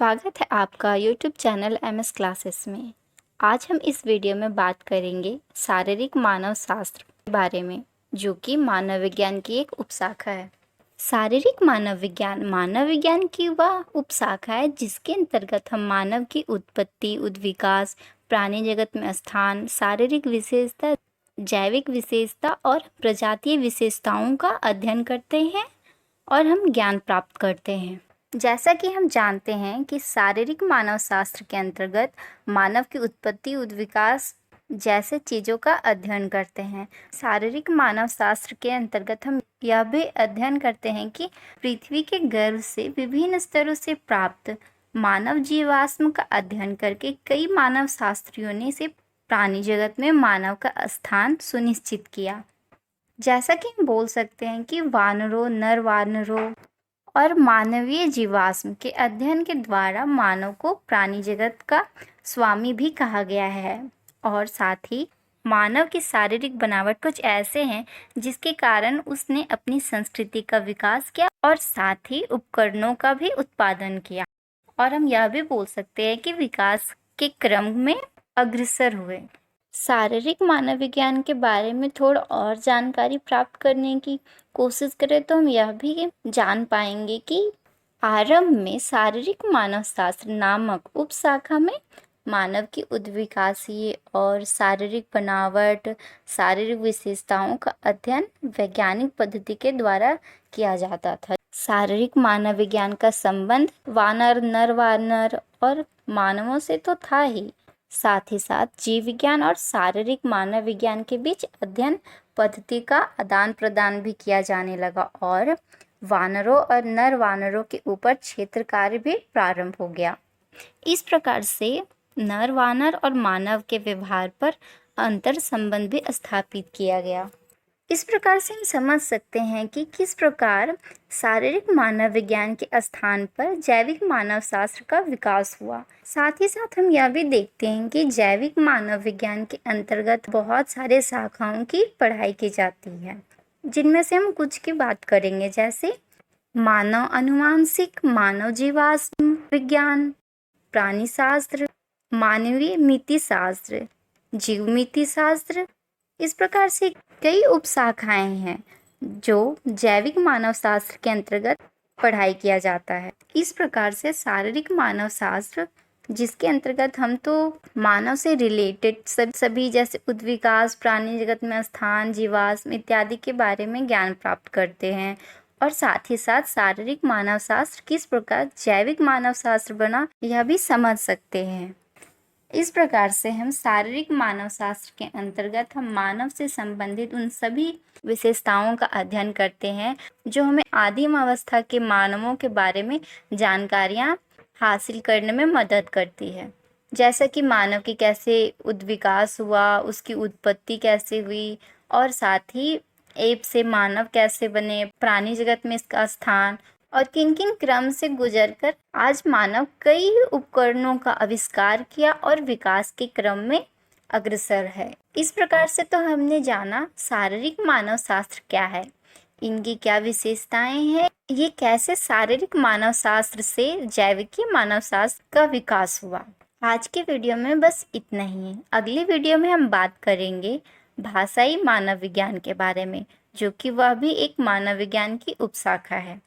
स्वागत है आपका YouTube चैनल MS क्लासेस में। आज हम इस वीडियो में बात करेंगे शारीरिक मानव शास्त्र के बारे में, जो कि मानव विज्ञान की एक उपशाखा है। शारीरिक मानव विज्ञान की वह उपशाखा है जिसके अंतर्गत हम मानव की उत्पत्ति, विकास, प्राणी जगत में स्थान, शारीरिक विशेषता, जैविक विशेषता और प्रजातीय विशेषताओं का अध्ययन करते हैं और हम ज्ञान प्राप्त करते हैं। जैसा कि हम जानते हैं कि शारीरिक मानव शास्त्र के अंतर्गत मानव की उत्पत्ति, विकास जैसे चीज़ों का अध्ययन करते हैं। शारीरिक मानव शास्त्र के अंतर्गत हम यह भी अध्ययन करते हैं कि पृथ्वी के गर्भ से विभिन्न स्तरों से प्राप्त मानव जीवाश्म का अध्ययन करके कई मानव शास्त्रियों ने इसे प्राणी जगत में मानव का स्थान सुनिश्चित किया। जैसा कि हम बोल सकते हैं कि वानरों, नर वानरों और मानवीय जीवाश्म के अध्ययन के द्वारा मानव को प्राणी जगत का स्वामी भी कहा गया है। और साथ ही मानव की शारीरिक बनावट कुछ ऐसे हैं जिसके कारण उसने अपनी संस्कृति का विकास किया और साथ ही उपकरणों का भी उत्पादन किया। और हम यह भी बोल सकते हैं कि विकास के क्रम में अग्रसर हुए। शारीरिक मानव विज्ञान के बारे में थोड़ा और जानकारी प्राप्त करने की कोशिश करें तो हम यह भी जान पाएंगे कि आरंभ में शारीरिक मानव शास्त्र नामक उपशाखा में मानव की उद्विकासीय और शारीरिक बनावट, शारीरिक विशेषताओं का अध्ययन वैज्ञानिक पद्धति के द्वारा किया जाता था। शारीरिक मानव विज्ञान का संबंध वानर, नर वानर और मानवों से तो था ही, साथ ही साथ जीव विज्ञान और शारीरिक मानव विज्ञान के बीच अध्ययन पद्धति का आदान प्रदान भी किया जाने लगा और वानरों और नर वानरों के ऊपर क्षेत्र कार्य भी प्रारंभ हो गया। इस प्रकार से नर वानर और मानव के व्यवहार पर अंतर संबंध भी स्थापित किया गया। इस प्रकार से हम समझ सकते हैं कि किस प्रकार शारीरिक मानव विज्ञान के स्थान पर जैविक मानव शास्त्र का विकास हुआ। साथ ही साथ हम यह भी देखते हैं कि जैविक मानव विज्ञान के अंतर्गत बहुत सारे शाखाओं की पढ़ाई की जाती है, जिनमें से हम कुछ की बात करेंगे, जैसे मानव अनुवांशिक, मानव जीवाश्म विज्ञान, प्राणी शास्त्र, मानवीय मिति शास्त्र, जीव मिति शास्त्र। इस प्रकार से कई उपशाखाएं हैं जो जैविक मानव शास्त्र के अंतर्गत पढ़ाई किया जाता है। इस प्रकार से शारीरिक मानव शास्त्र, जिसके अंतर्गत हम तो मानव से रिलेटेड सभी जैसे उद्विकास, प्राणी जगत में स्थान, जीवाश्म इत्यादि के बारे में ज्ञान प्राप्त करते हैं और साथ ही साथ शारीरिक मानव शास्त्र किस प्रकार जैविक मानव शास्त्र बना यह भी समझ सकते हैं। इस प्रकार से हम शारीरिक मानव शास्त्र के अंतर्गत हम मानव से संबंधित उन सभी विशेषताओं का अध्ययन करते हैं जो हमें आदिम अवस्था के मानवों के बारे में जानकारियाँ हासिल करने में मदद करती है। जैसा कि मानव की कैसे उद्विकास हुआ, उसकी उत्पत्ति कैसे हुई और साथ ही एप से मानव कैसे बने, प्राणी जगत में इसका स्थान और किन किन क्रम से गुजरकर आज मानव कई उपकरणों का आविष्कार किया और विकास के क्रम में अग्रसर है। इस प्रकार से तो हमने जाना शारीरिक मानव शास्त्र क्या है, इनकी क्या विशेषताएं हैं, ये कैसे शारीरिक मानव शास्त्र से जैविक मानव शास्त्र का विकास हुआ। आज के वीडियो में बस इतना ही है। अगली वीडियो में हम बात करेंगे भाषाई मानव विज्ञान के बारे में, जो कि वह भी एक मानव विज्ञान की उपशाखा है।